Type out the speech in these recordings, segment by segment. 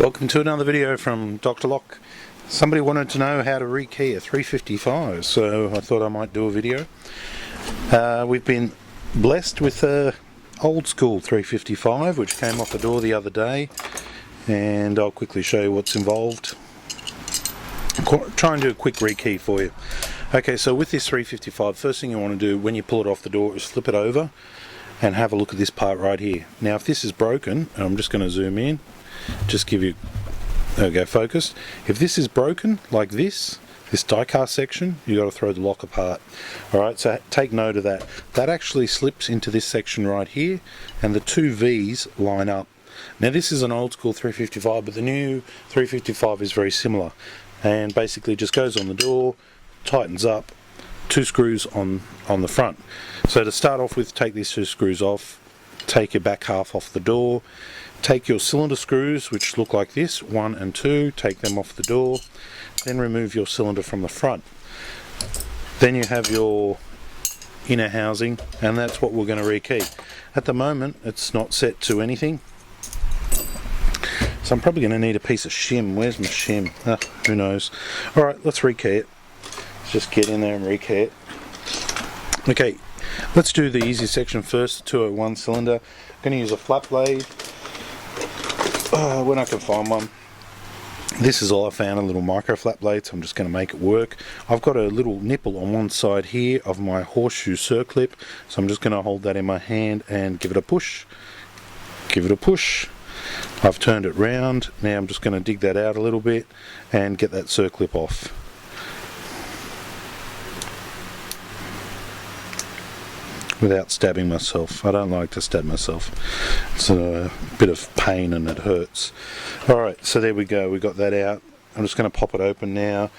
Welcome to another video from Dr. Lock. Somebody wanted to know how to rekey a 355, so I thought I might do a video. We've been blessed with a old school 355 which came off the door the other day, and I'll quickly show you what's involved. Try and do a quick rekey for you. Okay, so with this 355, first thing you want to do when you pull it off the door is flip it over and have a look at this part right here. Now if this is broken, and I'm just going to zoom in, just give you, there we go, focus. If this is broken like this die cast section, you got to throw the lock apart. Alright, so take note of that. That actually slips into this section right here, and the two V's line up. Now this is an old school 355, but the new 355 is very similar, and basically just goes on the door, tightens up, two screws on the front. So to start off with, take these two screws off, take your back half off the door, take your cylinder screws, which look like this, 1 and 2, take them off the door, then remove your cylinder from the front. Then you have your inner housing, and that's what we're going to rekey. At the moment it's not set to anything, so I'm probably going to need a piece of shim. Where's my shim? Who knows. Alright, let's rekey it. Let's just get in there and rekey it. Okay, let's do the easy section first, 201 cylinder. I'm going to use a flat blade when I can find one. This is all I found, a little micro flat blade, so I'm just going to make it work. I've got a little nipple on one side here of my horseshoe circlip, so I'm just going to hold that in my hand and give it a push. Give it a push. I've turned it round. Now I'm just going to dig that out a little bit and get that circlip off. Without stabbing myself. I don't like to stab myself. It's a bit of pain and it hurts. Alright, so there we go, we got that out. I'm just going to pop it open now.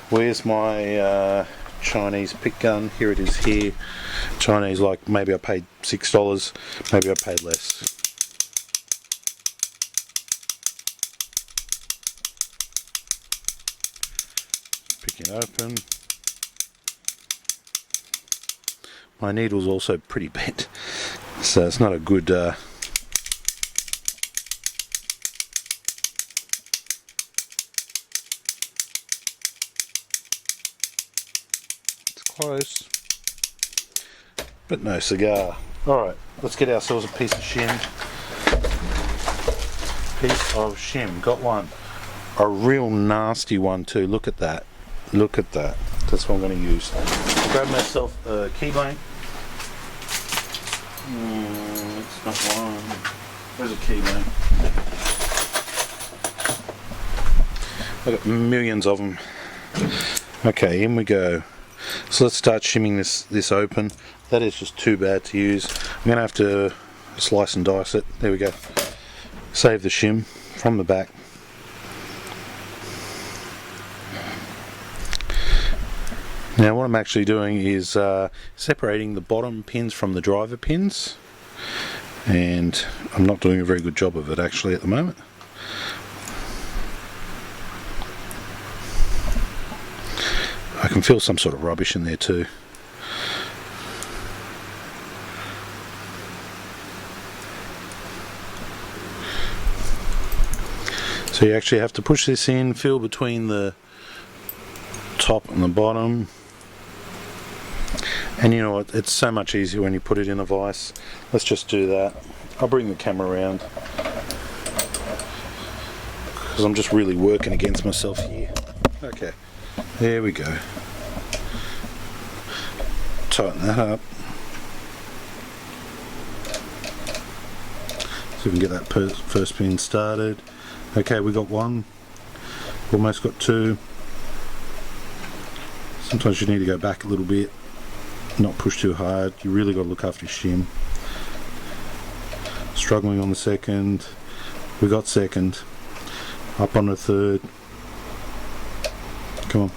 Where's my Chinese pick gun? Here it is here. Chinese, like maybe I paid $6, maybe I paid less. Pick it open. My needle's also pretty bent, so it's not a good it's close, but no cigar. Alright, let's get ourselves a piece of shim. Got one. A real nasty one too. Look at that. Look at that. That's what I'm going to use. I'll grab myself a key blank. It's not one. Where's a key blank? I've got millions of them. Okay, in we go. So let's start shimming this open. That is just too bad to use. I'm going to have to slice and dice it. There we go. Save the shim from the back. Now what I'm actually doing is separating the bottom pins from the driver pins, and I'm not doing a very good job of it actually at the moment. I can feel some sort of rubbish in there too. So you actually have to push this in, feel between the top and the bottom. And you know what, it's so much easier when you put it in a vise. Let's just do that. I'll bring the camera around because I'm just really working against myself here. Okay, there we go. Tighten that up so we can get that first pin started. Okay, we got one, almost got two. Sometimes you need to go back a little bit, not push too hard. You really got to look after your shim. Struggling on the second. We got second. Up on the third. Come on.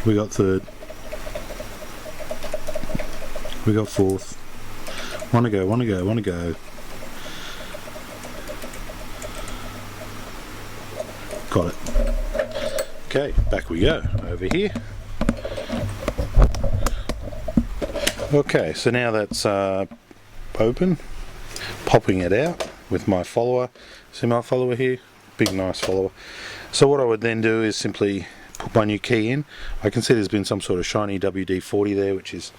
We got third. We got fourth. One to go, one to go, one to go. Got it. Okay, back we go, over here. Okay, so now that's open. popping it out with my follower. See my follower here? Big nice follower. So what I would then do is simply put my new key in. I can see there's been some sort of shiny WD-40 there, which is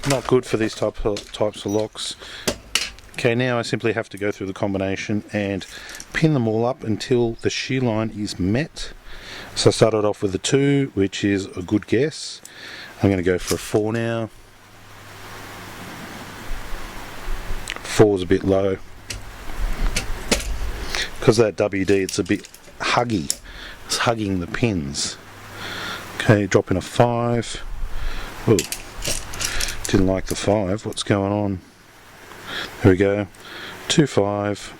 not good for these types of locks. Okay, now I simply have to go through the combination and pin them all up until the shear line is met. So I started off with a 2, which is a good guess. I'm going to go for a 4 now. 4 is a bit low. Because that WD, it's a bit huggy. It's hugging the pins. Okay, drop in a 5. Oh, didn't like the 5. What's going on? There we go. 2, 5.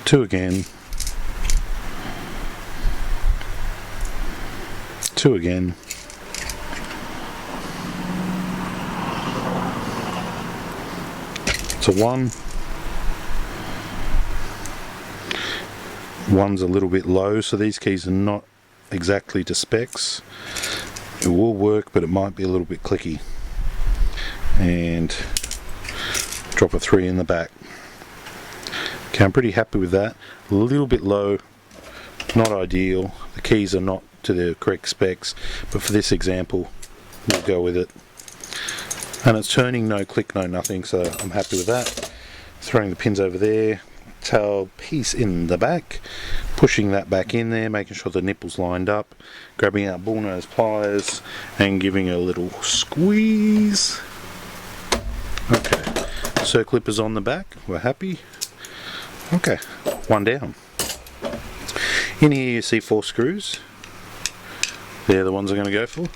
2 again. 2 again. It's a 1. 1's a little bit low, so these keys are not exactly to specs. It will work, but it might be a little bit clicky. And drop a 3 in the back. Okay, I'm pretty happy with that. A little bit low, not ideal. The keys are not to the correct specs, but for this example, we'll go with it. And it's turning, no click, no nothing, so I'm happy with that. Throwing the pins over there. Tail piece in the back, pushing that back in there, making sure the nipple's lined up, grabbing our bullnose pliers and giving a little squeeze. Okay, circlippers on the back, we're happy. Okay, 1 down. In here you see 4 screws. They're the ones I'm going to go for.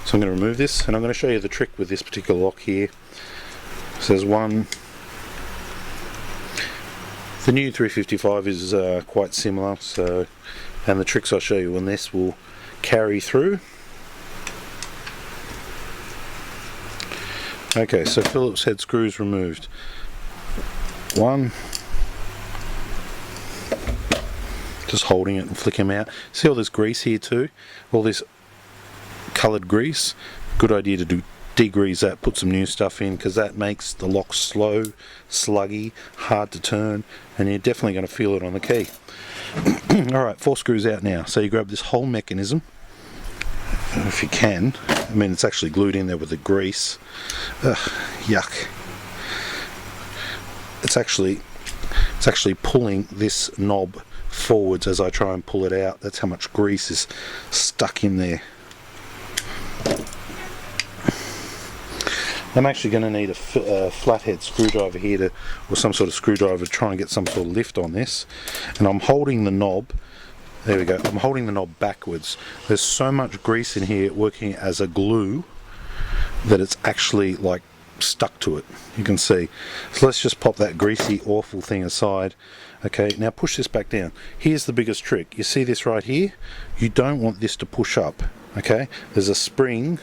So I'm going to remove this and I'm going to show you the trick with this particular lock here. So there's 1. The new 355 is quite similar, so, and the tricks I'll show you on this will carry through. Okay, so Phillips head screws removed. 1. Just holding it and flick them out. See all this grease here too? All this coloured grease. Good idea to degrease that, put some new stuff in, because that makes the lock slow, sluggy, hard to turn, and you're definitely going to feel it on the key. Alright, 4 screws out now. So you grab this whole mechanism, if you can. I mean, it's actually glued in there with the grease. Ugh, yuck. It's actually pulling this knob forwards as I try and pull it out. That's how much grease is stuck in there. I'm actually going to need a flathead screwdriver here or some sort of screwdriver to try and get some sort of lift on this. And I'm holding the knob, there we go, I'm holding the knob backwards. There's so much grease in here working as a glue that it's actually like stuck to it, you can see. So let's just pop that greasy awful thing aside. Okay, now push this back down. Here's the biggest trick. You see this right here? You don't want this to push up, okay? There's a spring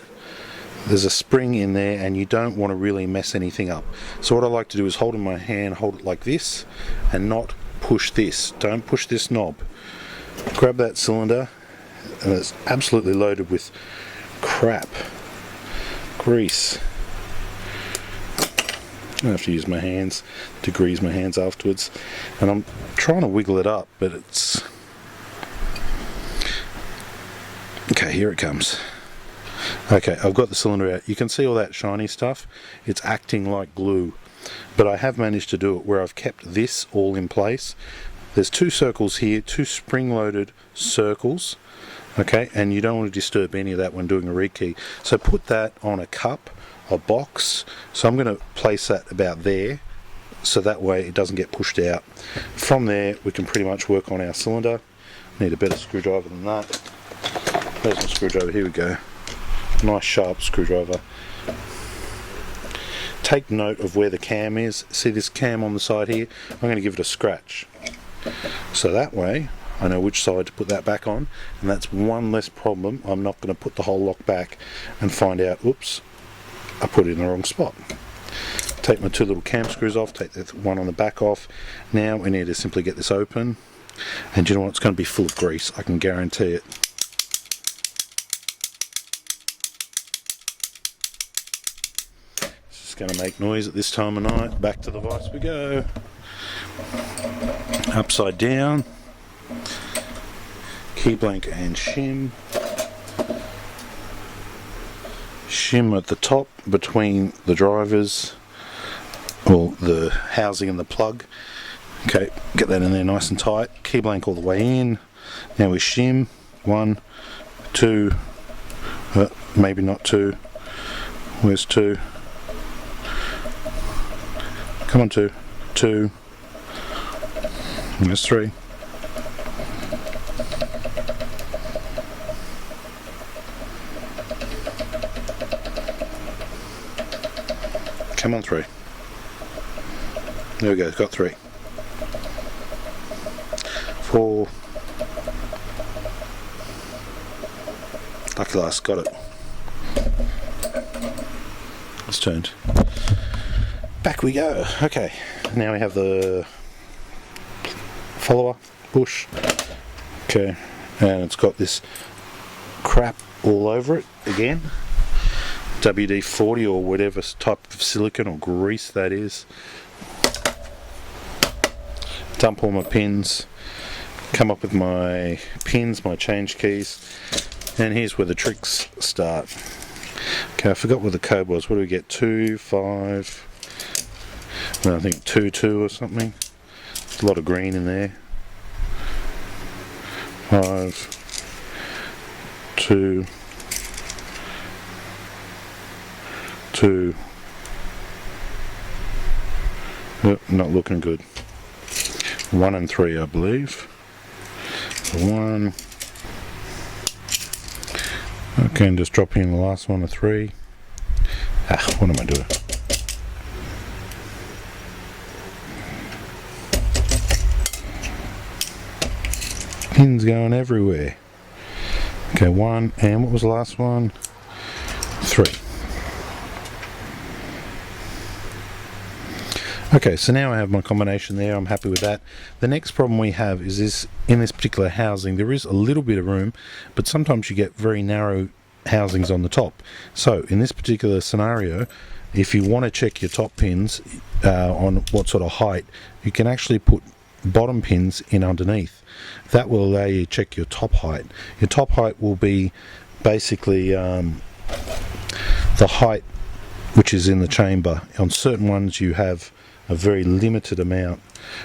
in there and you don't want to really mess anything up. So what I like to do is hold in my hand, hold it like this and not push this. Don't push this knob. Grab that cylinder and it's absolutely loaded with crap, grease. I have to use my hands to grease my hands afterwards, and I'm trying to wiggle it up, but it's okay. Here it comes. Okay, I've got the cylinder out. You can see all that shiny stuff. It's acting like glue, but I have managed to do it where I've kept this all in place. There's 2 circles here, 2 spring-loaded circles, okay, and you don't want to disturb any of that when doing a rekey. So put that on a cup, a box. So I'm going to place that about there, so that way it doesn't get pushed out. From there, we can pretty much work on our cylinder. Need a better screwdriver than that. There's my screwdriver. Here we go. Nice sharp screwdriver. Take note of where the cam is. See this cam on the side here? I'm going to give it a scratch. So that way I know which side to put that back on, and that's one less problem. I'm not going to put the whole lock back and find out, oops, I put it in the wrong spot. Take my 2 little cam screws off, take the one on the back off. Now we need to simply get this open, and you know what, it's going to be full of grease, I can guarantee it. going to make noise at this time of night. Back to the vise we go. Upside down. Key blank and shim. Shim at the top between the drivers, or the housing and the plug. Okay, get that in there nice and tight. Key blank all the way in. Now we shim. 1, 2, maybe not 2. Where's 2? Come on, 2. 2. There's 3. Come on, 3. There we go, got 3. 4. Lucky last, got it. It's turned. Back we go. Okay, now we have the follower bush. Okay, and it's got this crap all over it again. WD-40 or whatever type of silicone or grease that is. Dump all my pins. Come up with my pins, my change keys. And here's where the tricks start. Okay, I forgot what the code was. What do we get? 2, 5. No, I think 2, 2 or something. There's a lot of green in there. 5, 2, 2. Oh, not looking good. 1 and 3, I believe. 1. Okay, and just drop in the last one of 3. What am I doing? Pins going everywhere. Okay, 1, and what was the last one? 3. Okay, so now I have my combination there. I'm happy with that. The next problem we have is this: in this particular housing there is a little bit of room, but sometimes you get very narrow housings on the top. So in this particular scenario, if you want to check your top pins on what sort of height, you can actually put bottom pins in underneath. That will allow you to check your top height. Your top height will be basically the height which is in the chamber. On certain ones you have a very limited amount.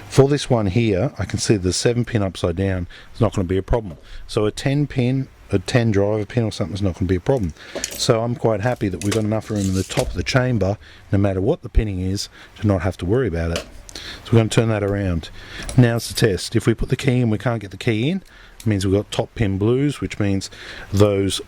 For this one here, I can see the 7 pin upside down is not going to be a problem. So a 10 pin, a 10 driver pin or something is not going to be a problem. So I'm quite happy that we've got enough room in the top of the chamber, no matter what the pinning is, to not have to worry about it. So we're going to turn that around. Now's the test. If we put the key in, we can't get the key in. It means we've got top pin blues, which means those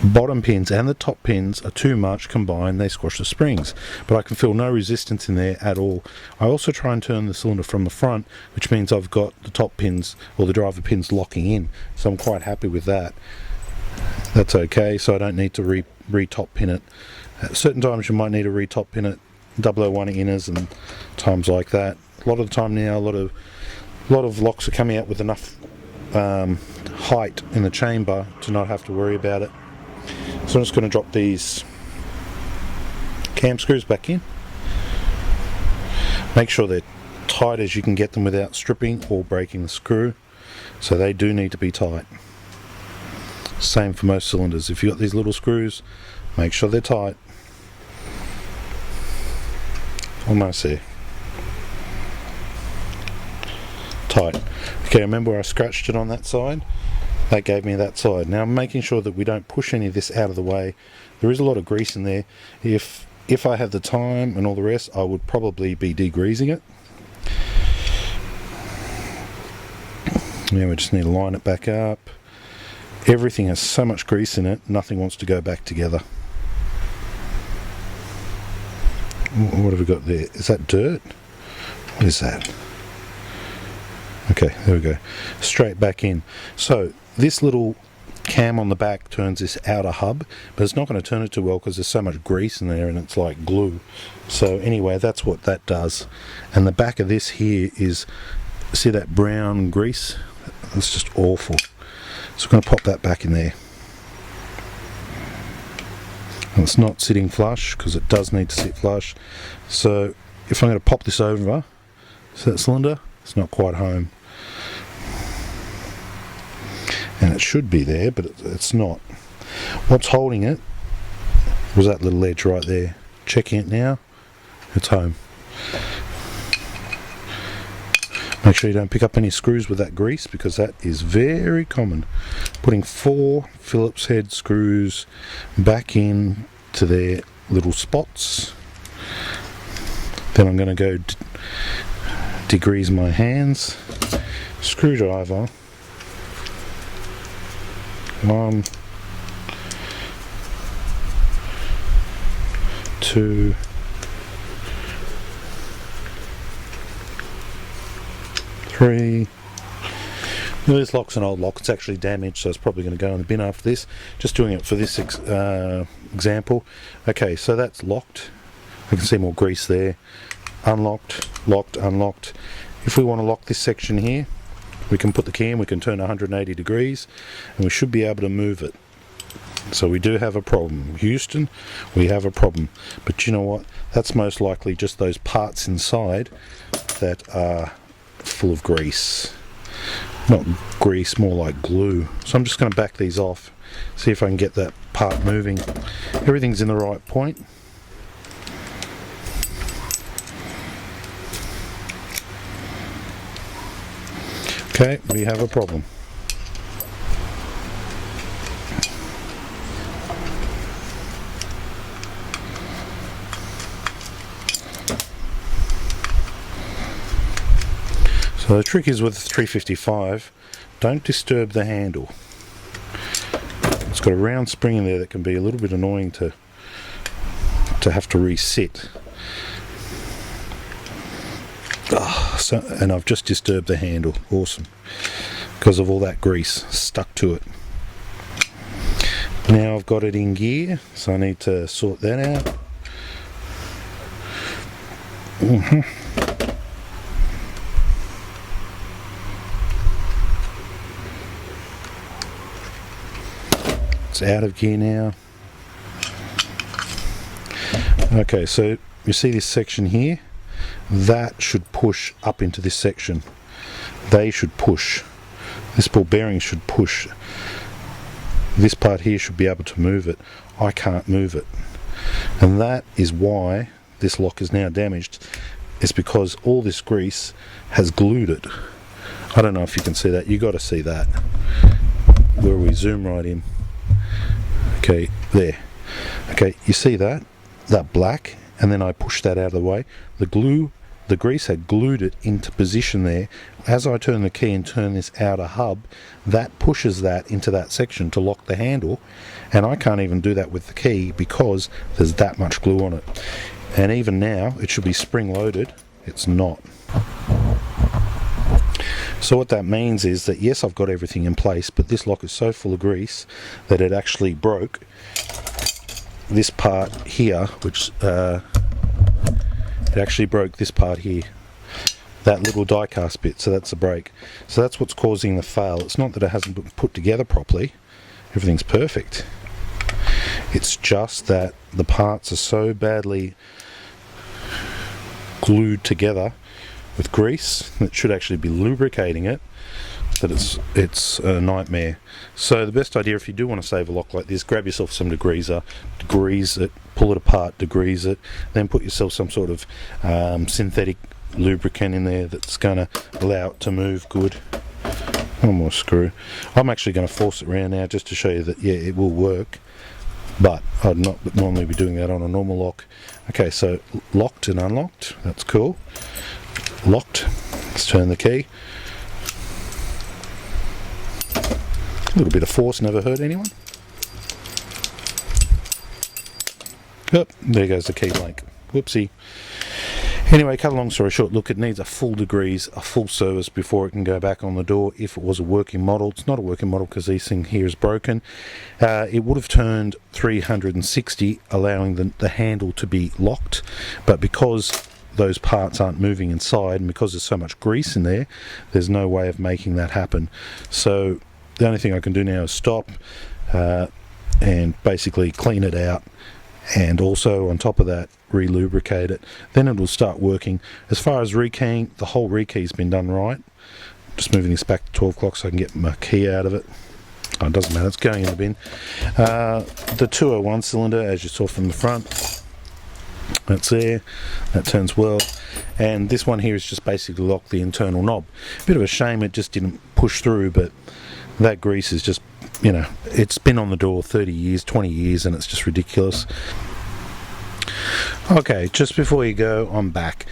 bottom pins and the top pins are too much combined, they squash the springs, but I can feel no resistance in there at all. I also try and turn the cylinder from the front, which means I've got the top pins or the driver pins locking in, so I'm quite happy with that. That's okay, so I don't need to re-top pin it. At certain times you might need to re-top pin it, 001 inners and times like that. A lot of the time now, a lot of locks are coming out with enough height in the chamber to not have to worry about it. So I'm just going to drop these cam screws back in. Make sure they're tight as you can get them without stripping or breaking the screw. So they do need to be tight. Same for most cylinders. If you've got these little screws, make sure they're tight. Almost there. Tight. Okay, remember where I scratched it on that side? That gave me that side. Now I'm making sure that we don't push any of this out of the way. There is a lot of grease in there. If I have the time and all the rest, I would probably be degreasing it. Now we just need to line it back up. Everything has so much grease in it, nothing wants to go back together. What have we got there? Is that dirt? What is that? Okay, there we go. Straight back in. So this little cam on the back turns this outer hub, but it's not going to turn it too well because there's so much grease in there and it's like glue. So anyway, that's what that does. And the back of this here is, see that brown grease? It's just awful. So I'm going to pop that back in there. And it's not sitting flush because it does need to sit flush. So if I'm going to pop this over to that cylinder, it's not quite home. And it should be there, but it's not. What's holding it was that little edge right there. Checking it now, it's home. Make sure you don't pick up any screws with that grease, because that is very common. Putting 4 Phillips head screws back in to their little spots. Then I'm going to go degrease my hands. Screwdriver. 1, 2, 3. This lock's an old lock. It's actually damaged, so it's probably going to go in the bin after this. Just doing it for this example. Okay, so that's locked. I can see more grease there. Unlocked, locked, unlocked. If we want to lock this section here, we can put the key in, we can turn 180 degrees, and we should be able to move it. So we do have a problem. Houston, we have a problem. But you know what? That's most likely just those parts inside that are full of grease. Not grease, more like glue. So I'm just going to back these off, see if I can get that part moving. Everything's in the right point. Okay, we have a problem. So the trick is with the 355, don't disturb the handle. It's got a round spring in there that can be a little bit annoying to have to reset. And I've just disturbed the handle. Awesome. Because of all that grease stuck to it. Now I've got it in gear, so I need to sort that out. It's out of gear now. Okay, so you see this section here? That should push up into this section. They should push. This ball bearing should push. This part here should be able to move it. I can't move it. And that is why this lock is now damaged. It's because all this grease has glued it. I don't know if you can see that. You got to see that. Where we zoom right in. Okay, there. Okay, you see that? That black? And then I pushed that out of the way. The grease had glued it into position there. As I turn the key and turn this outer hub, that pushes that into that section to lock the handle, and I can't even do that with the key because there's that much glue on it. And even now, it should be spring loaded. It's not. So what that means is that yes, I've got everything in place, but this lock is so full of grease that it actually broke this part here, which it actually broke this part here, that little die cast bit. So that's the break. So that's what's causing the fail. It's not that it hasn't been put together properly. Everything's perfect. It's just that the parts are so badly glued together with grease that should actually be lubricating it, that it's a nightmare. So the best idea, if you do want to save a lock like this, grab yourself some degreaser, degrease it, pull it apart, degrease it, then put yourself some sort of synthetic lubricant in there that's going to allow it to move good. One more screw. I'm actually going to force it around now just to show you that yeah, it will work, but I'd not normally be doing that on a normal lock. Okay, so locked and unlocked, that's cool. Locked, let's turn the key. A little bit of force never hurt anyone. Oh, there goes the key blank. Whoopsie. Anyway, cut a long story short, look, it needs a full degrease, a full service before it can go back on the door if it was a working model. It's not a working model because this thing here is broken. It would have turned 360, allowing the handle to be locked, but because those parts aren't moving inside and because there's so much grease in there, there's no way of making that happen. So the only thing I can do now is stop and basically clean it out and also on top of that re-lubricate it. Then it will start working. As far as rekeying, the whole rekey's been done right. Just moving this back to 12 o'clock so I can get my key out of it. Oh, it doesn't matter, it's going in the bin. The 201 cylinder, as you saw from the front, that's there, that turns well. And this one here is just basically lock the internal knob. Bit of a shame it just didn't push through, but that grease is just, you know, it's been on the door 30 years, 20 years, and it's just ridiculous. Okay, just before you go, I'm back.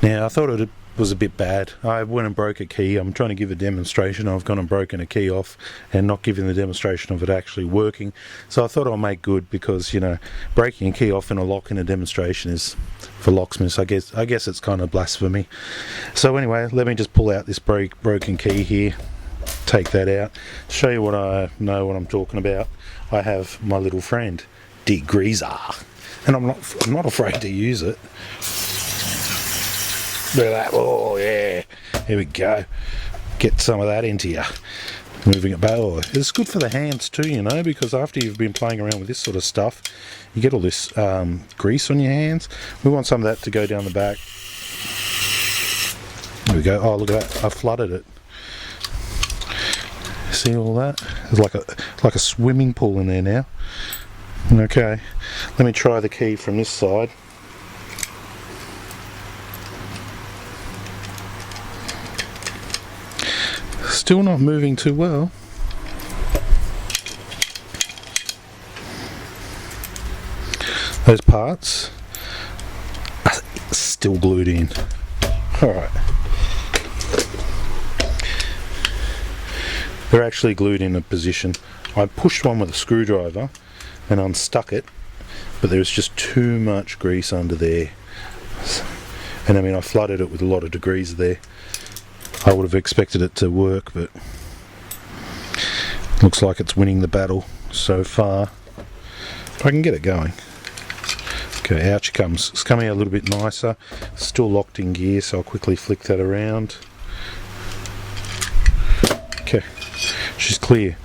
Now, I thought it was a bit bad. I went and broke a key. I'm trying to give a demonstration. I've gone and broken a key off and not giving the demonstration of it actually working. So I thought I'll make good, because, you know, breaking a key off in a lock in a demonstration is, for locksmiths, I guess it's kind of blasphemy. So anyway, let me just pull out this broken key here, take that out, show you what I know, what I'm talking about. I have my little friend, degreaser, and I'm not afraid to use it. Look at that. Oh yeah, here we go. Get some of that into you. Moving it back. Oh, it's good for the hands too, you know, because after you've been playing around with this sort of stuff, you get all this grease on your hands. We want some of that to go down the back. There we go. Oh, look at that, I flooded it. See all that? It's like a swimming pool in there now. Okay, let me try the key from this side. Still not moving too well. Those parts are still glued in. Alright. They're actually glued in a position. I pushed one with a screwdriver and unstuck it, but there's just too much grease under there. And I mean, I flooded it with a lot of degrees there. I would have expected it to work, but looks like it's winning the battle so far. If I can get it going. Okay, out she comes. It's coming out a little bit nicer. Still locked in gear, so I'll quickly flick that around. Okay, she's clear.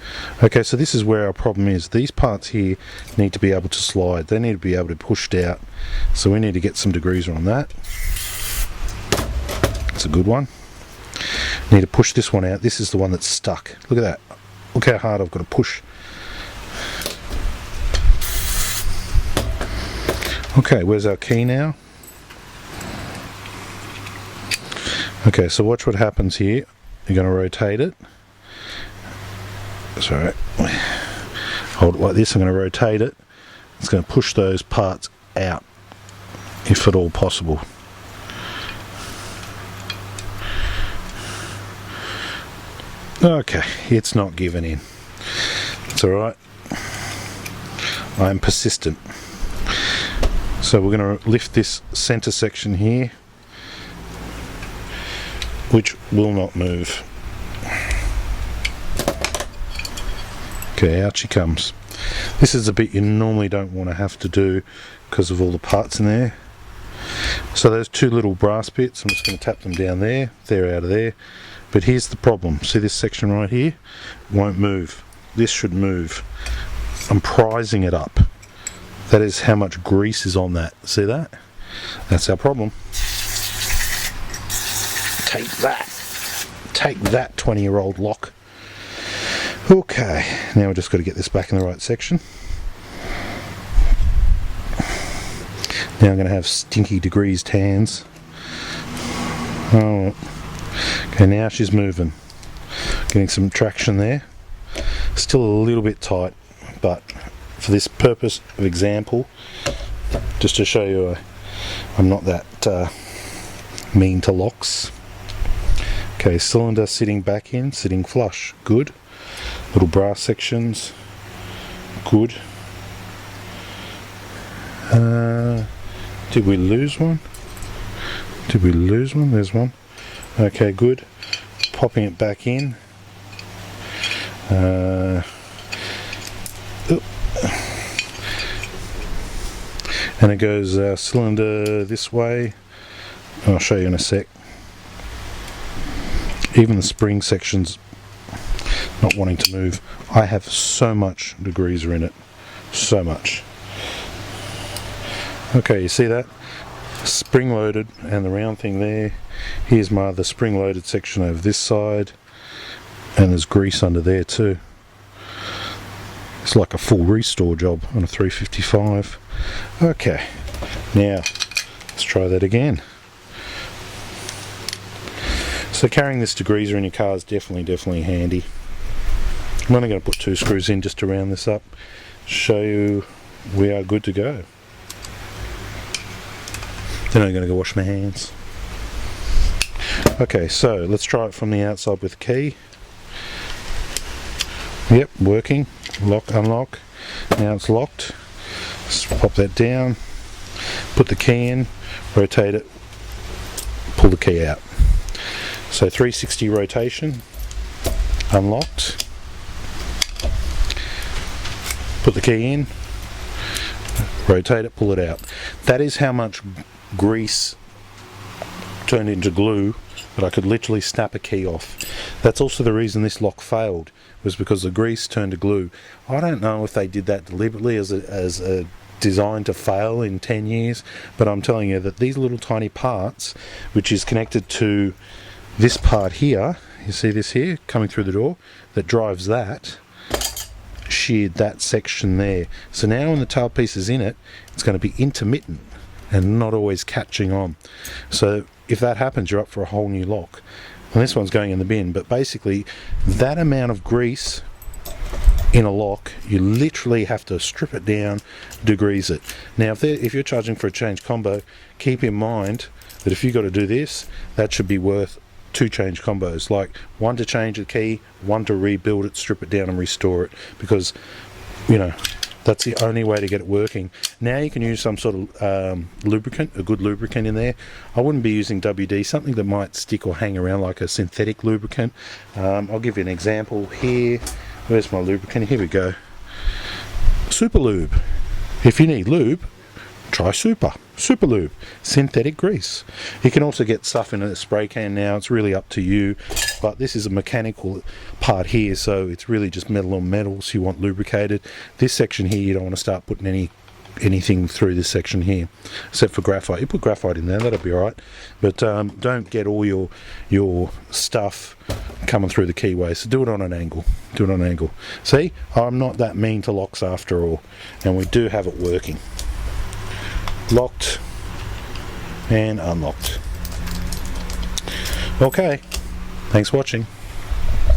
Okay, so this is where our problem is. These parts here need to be able to slide. They need to be able to be pushed out. So we need to get some degreaser on that. That's a good one. Need to push this one out. This is the one that's stuck. Look at that. Look how hard I've got to push. Okay, where's our key now? Okay, so watch what happens here. You're going to rotate it. Sorry. Hold it like this. I'm going to rotate it. It's going to push those parts out, if at all possible. Okay, it's not giving in. It's alright. I'm persistent. So we're going to lift this center section here, which will not move. Okay, out she comes. This is a bit you normally don't want to have to do because of all the parts in there. So those two little brass bits, I'm just going to tap them down there. They're out of there. But here's the problem. See this section right here? Won't move. This should move. I'm prizing it up. That is how much grease is on that. See that? That's our problem. Take that. Take that, 20-year-old lock. Okay, now we've just got to get this back in the right section. Now I'm going to have stinky degreased hands. Oh. Okay, now she's moving. Getting some traction there. Still a little bit tight, but for this purpose of example, just to show you I'm not that mean to locks. Okay, cylinder sitting back in, sitting flush. Good. Little brass sections. Good. Did we lose one? Did we lose one? There's one. Okay, good. Popping it back in. And it goes cylinder this way. I'll show you in a sec. Even the spring section's not wanting to move. I have so much degreaser in it. So much. Okay, you see that? Spring loaded, and the round thing there. Here's my other spring loaded section over this side, and there's grease under there too. It's like a full restore job on a 355. Okay, now let's try that again. So carrying this degreaser in your car is definitely handy. I'm only going to put 2 screws in just to round this up, show you we are good to go. Then I'm going to go wash my hands. Okay, so let's try it from the outside with the key. Yep, working. Lock, unlock. Now it's locked. Let's pop that down. Put the key in, rotate it, pull the key out. So 360 rotation, unlocked. Put the key in, rotate it, pull it out. That is how much grease turned into glue that I could literally snap a key off. That's also the reason this lock failed, was because the grease turned to glue. I don't know if they did that deliberately as a design to fail in 10 years, but I'm telling you that these little tiny parts, which is connected to this part here, you see this here coming through the door, that drives that, sheared that section there. So now when the tailpiece is in it, it's going to be intermittent and not always catching on. So if that happens, you're up for a whole new lock. And this one's going in the bin, but basically that amount of grease in a lock, you literally have to strip it down, degrease it. Now if you're charging for a change combo, keep in mind that if you've got to do this, that should be worth 2 change combos, like 1 to change the key, 1 to rebuild it, strip it down and restore it, because you know that's the only way to get it working. Now you can use some sort of lubricant, a good lubricant in there. I wouldn't be using WD, something that might stick or hang around like a synthetic lubricant. I'll give you an example here. Where's my lubricant? Here we go. Super Lube. If you need lube, try Super Lube, synthetic grease. You can also get stuff in a spray can now, it's really up to you, but this is a mechanical part here, so it's really just metal on metal, so you want lubricated. This section here, you don't want to start putting anything through this section here, except for graphite. You put graphite in there, that'll be alright, but don't get all your stuff coming through the keyway, so do it on an angle. See, I'm not that mean to locks after all, and we do have it working. Locked and unlocked. Okay, thanks for watching.